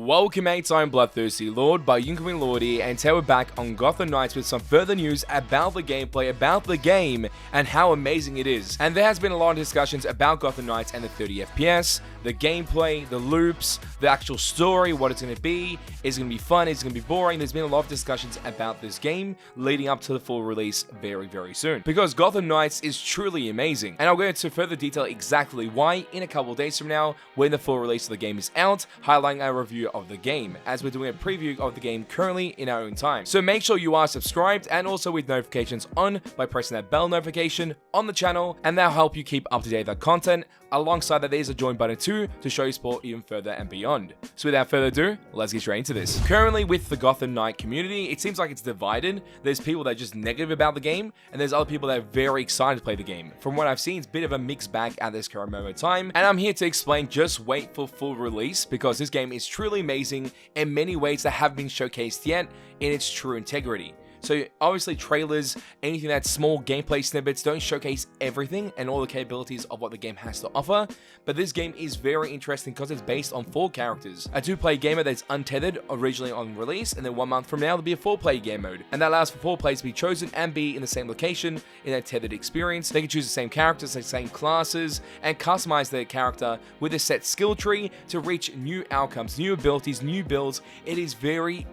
Welcome mates, I'm BloodThirstyLord by Lordy, and today we're back on Gotham Knights with some further news about the gameplay, about the game, and how amazing it is. And there has been a lot of discussions about Gotham Knights and the 30 FPS, the gameplay, the loops, the actual story, what it's going to be, is it going to be fun, is it going to be boring. There's been a lot of discussions about this game leading up to the full release very soon. Because Gotham Knights is truly amazing, and I'll go into further detail exactly why in a couple of days from now when the full release of the game is out, highlighting our review of the game, as we're doing a preview of the game currently in our own time. So make sure you are subscribed and also with notifications on by pressing that bell notification on the channel, and that'll help you keep up to date with that content. Alongside that, there's a join button too to show you support even further and beyond. So without further ado, let's get straight into this. Currently with the Gotham Knight community, it seems like it's divided. There's people that are just negative about the game, and there's other people that are very excited to play the game. From what I've seen, it's a bit of a mixed bag at this current moment in time, and I'm here to explain just wait for full release, because this game is truly amazing in many ways that haven't been showcased yet in its true integrity. So obviously trailers, anything that's small gameplay snippets don't showcase everything and all the capabilities of what the game has to offer, but this game is very interesting because it's based on 4 characters. A 2-player game mode that's untethered originally on release, and then 1 month from now there'll be a 4-player game mode, and that allows for 4 players to be chosen and be in the same location in a tethered experience. They can choose the same characters, the same classes, and customize their character with a set skill tree to reach new outcomes, new abilities, new builds. It is very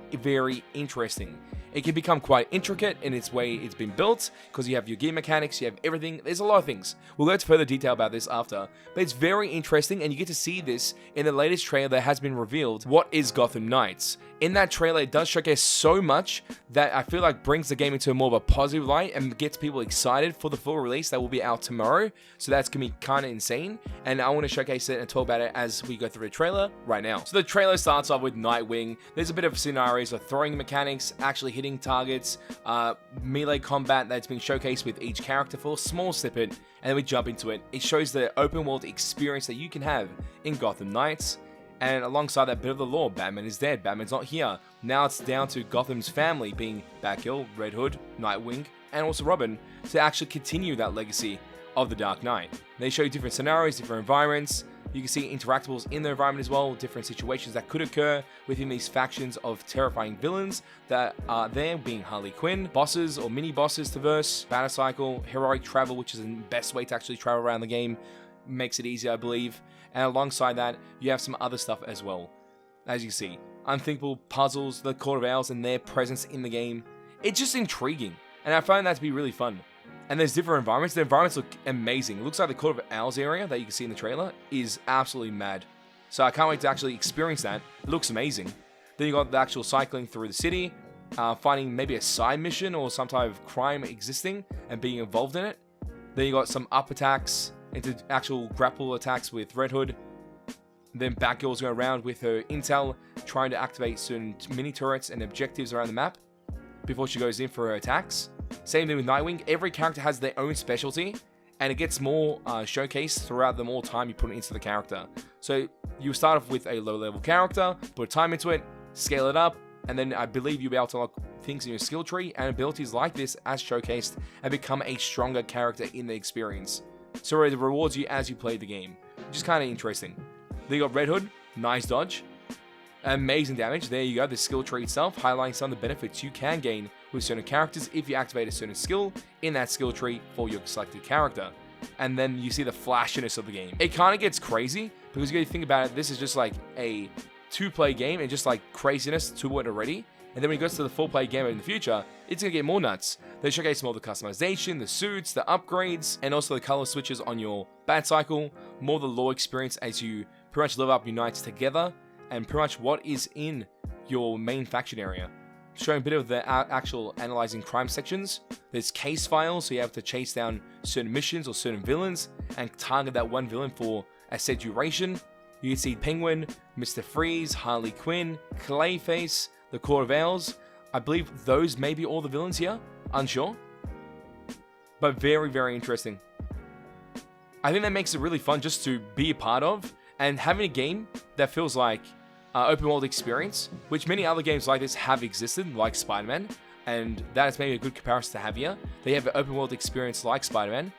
interesting. It can become quite intricate in its way it's been built, because you have your gear mechanics, you have everything. There's a lot of things. We'll go into further detail about this after, but it's very interesting, and you get to see this in the latest trailer that has been revealed. What is Gotham Knights? In that trailer, it does showcase so much that I feel like brings the game into more of a positive light and gets people excited for the full release that will be out tomorrow. So that's going to be kind of insane, and I want to showcase it and talk about it as we go through the trailer right now. So the trailer starts off with Nightwing. There's a bit of scenarios of throwing mechanics, actually hitting targets, melee combat that's been showcased with each character for a small snippet, and then we jump into it. It shows the open world experience that you can have in Gotham Knights. And alongside that bit of the lore, Batman is dead, Batman's not here. Now it's down to Gotham's family, being Batgirl, Red Hood, Nightwing, and also Robin, to actually continue that legacy of the Dark Knight. They show you different scenarios, different environments. You can see interactables in the environment as well, different situations that could occur within these factions of terrifying villains that are there, being Harley Quinn, bosses or mini-bosses to verse, Battercycle, heroic travel, which is the best way to actually travel around the game, makes it easier, I believe. And alongside that, you have some other stuff as well. As you see, unthinkable puzzles, the Court of Owls and their presence in the game. It's just intriguing, and I find that to be really fun. And there's different environments. The environments look amazing. It looks like the Court of Owls area that you can see in the trailer is absolutely mad. So I can't wait to actually experience that. It looks amazing. Then you got the actual cycling through the city, finding maybe a side mission or some type of crime existing and being involved in it. Then you got some up attacks into actual grapple attacks with Red Hood. Then Batgirl's going around with her intel, trying to activate certain mini turrets and objectives around the map before she goes in for her attacks. Same thing with Nightwing. Every character has their own specialty, and it gets more showcased throughout the more time you put into the character. So you start off with a low level character, put time into it, scale it up, and then I believe you'll be able to unlock things in your skill tree and abilities like this as showcased and become a stronger character in the experience. So it rewards you as you play the game, which is kind of interesting. Then you got Red Hood, nice dodge, amazing damage. There you go, the skill tree itself, highlighting some of the benefits you can gain with certain characters if you activate a certain skill in that skill tree for your selected character. And then you see the flashiness of the game. It kind of gets crazy, because you gotta think about it, this is just like a 2-player game and just like craziness to it already. And then when it goes to the 4-player game in the future, it's going to get more nuts. They showcase more of the customization, the suits, the upgrades, and also the color switches on your Batcycle, more of the lore experience as you pretty much level up your knights together, and pretty much what is in your main faction area. Showing a bit of the actual analyzing crime sections. There's case files, so you have to chase down certain missions or certain villains, and target that one villain for a set duration. You can see Penguin, Mr. Freeze, Harley Quinn, Clayface, the Court of Owls. I believe those may be all the villains here. Unsure. But very interesting. I think that makes it really fun just to be a part of. And having a game that feels like open world experience, which many other games like this have existed, like Spider-Man. And that is maybe a good comparison to have here. They have an open world experience like Spider-Man,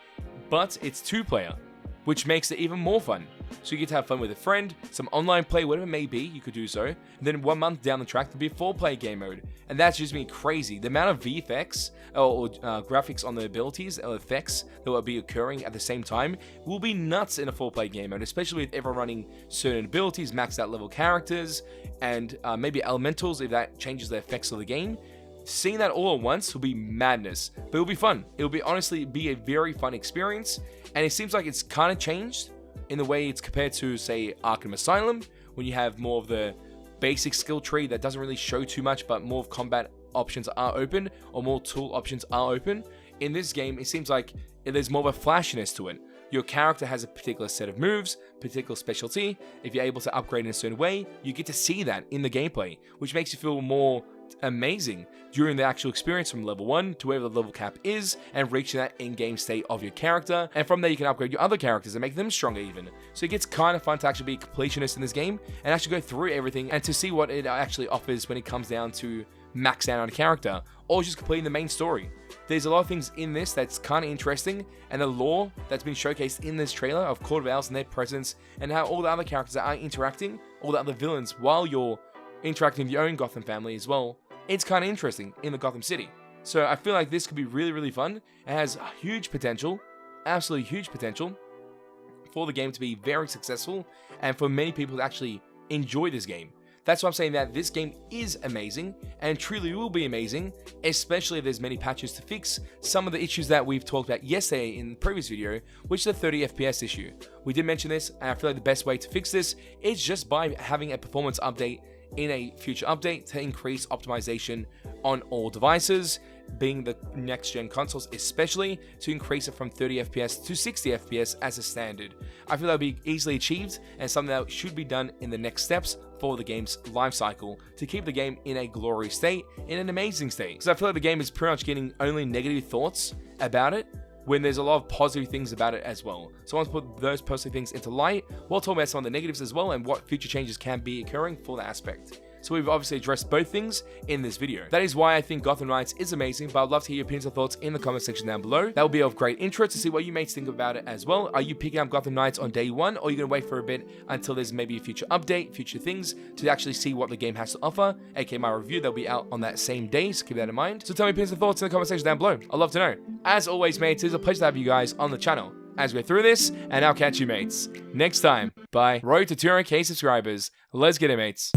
but it's 2-player, which makes it even more fun. So you get to have fun with a friend, some online play, whatever it may be, you could do so. And then 1 month down the track, there'll be a 4-player game mode. And that's just me crazy. The amount of VFX or graphics on the abilities or effects that will be occurring at the same time will be nuts in a 4-player game mode, especially with everyone running certain abilities, maxed out level characters, and maybe elementals if that changes the effects of the game. Seeing that all at once will be madness, but it'll be fun. It'll be honestly be a very fun experience, and it seems like it's kind of changed in the way it's compared to, say, Arkham Asylum, when you have more of the basic skill tree that doesn't really show too much, but more of combat options are open, or more tool options are open. In this game, it seems like there's more of a flashiness to it. Your character has a particular set of moves, particular specialty. If you're able to upgrade in a certain way, you get to see that in the gameplay, which makes you feel more amazing during the actual experience from level 1 to wherever the level cap is, and reaching that in-game state of your character. And from there you can upgrade your other characters and make them stronger even. So it gets kind of fun to actually be a completionist in this game and actually go through everything and to see what it actually offers when it comes down to max out on a character or just completing the main story. There's a lot of things in this that's kind of interesting, and the lore that's been showcased in this trailer of Court of Owls and their presence, and how all the other characters are interacting, all the other villains, while you're interacting with your own Gotham family as well. It's kind of interesting in the Gotham City. So I feel like this could be really, really fun. It has huge potential, absolutely huge potential for the game to be very successful and for many people to actually enjoy this game. That's why I'm saying that this game is amazing and truly will be amazing, especially if there's many patches to fix some of the issues that we've talked about yesterday in the previous video, which is the 30 FPS issue. We did mention this, and I feel like the best way to fix this is just by having a performance update in a future update to increase optimization on all devices, being the next gen consoles especially, to increase it from 30 FPS to 60 FPS as a standard. I feel that would be easily achieved and something that should be done in the next steps for the game's life cycle to keep the game in a glorious state, in an amazing state. Because I feel like the game is pretty much getting only negative thoughts about it, when there's a lot of positive things about it as well. So I want to put those positive things into light while talking about some of the negatives as well and what future changes can be occurring for that aspect. So we've obviously addressed both things in this video. That is why I think Gotham Knights is amazing, but I'd love to hear your opinions and thoughts in the comment section down below. That will be of great interest to see what you mates think about it as well. Are you picking up Gotham Knights on day one, or are you going to wait for a bit until there's maybe a future update, future things, to actually see what the game has to offer, aka my review that'll be out on that same day, so keep that in mind. So tell me your opinions and thoughts in the comment section down below. I'd love to know. As always, mates, it's a pleasure to have you guys on the channel as we go through this, and I'll catch you mates next time. Bye. Road to 200k subscribers. Let's get it, mates.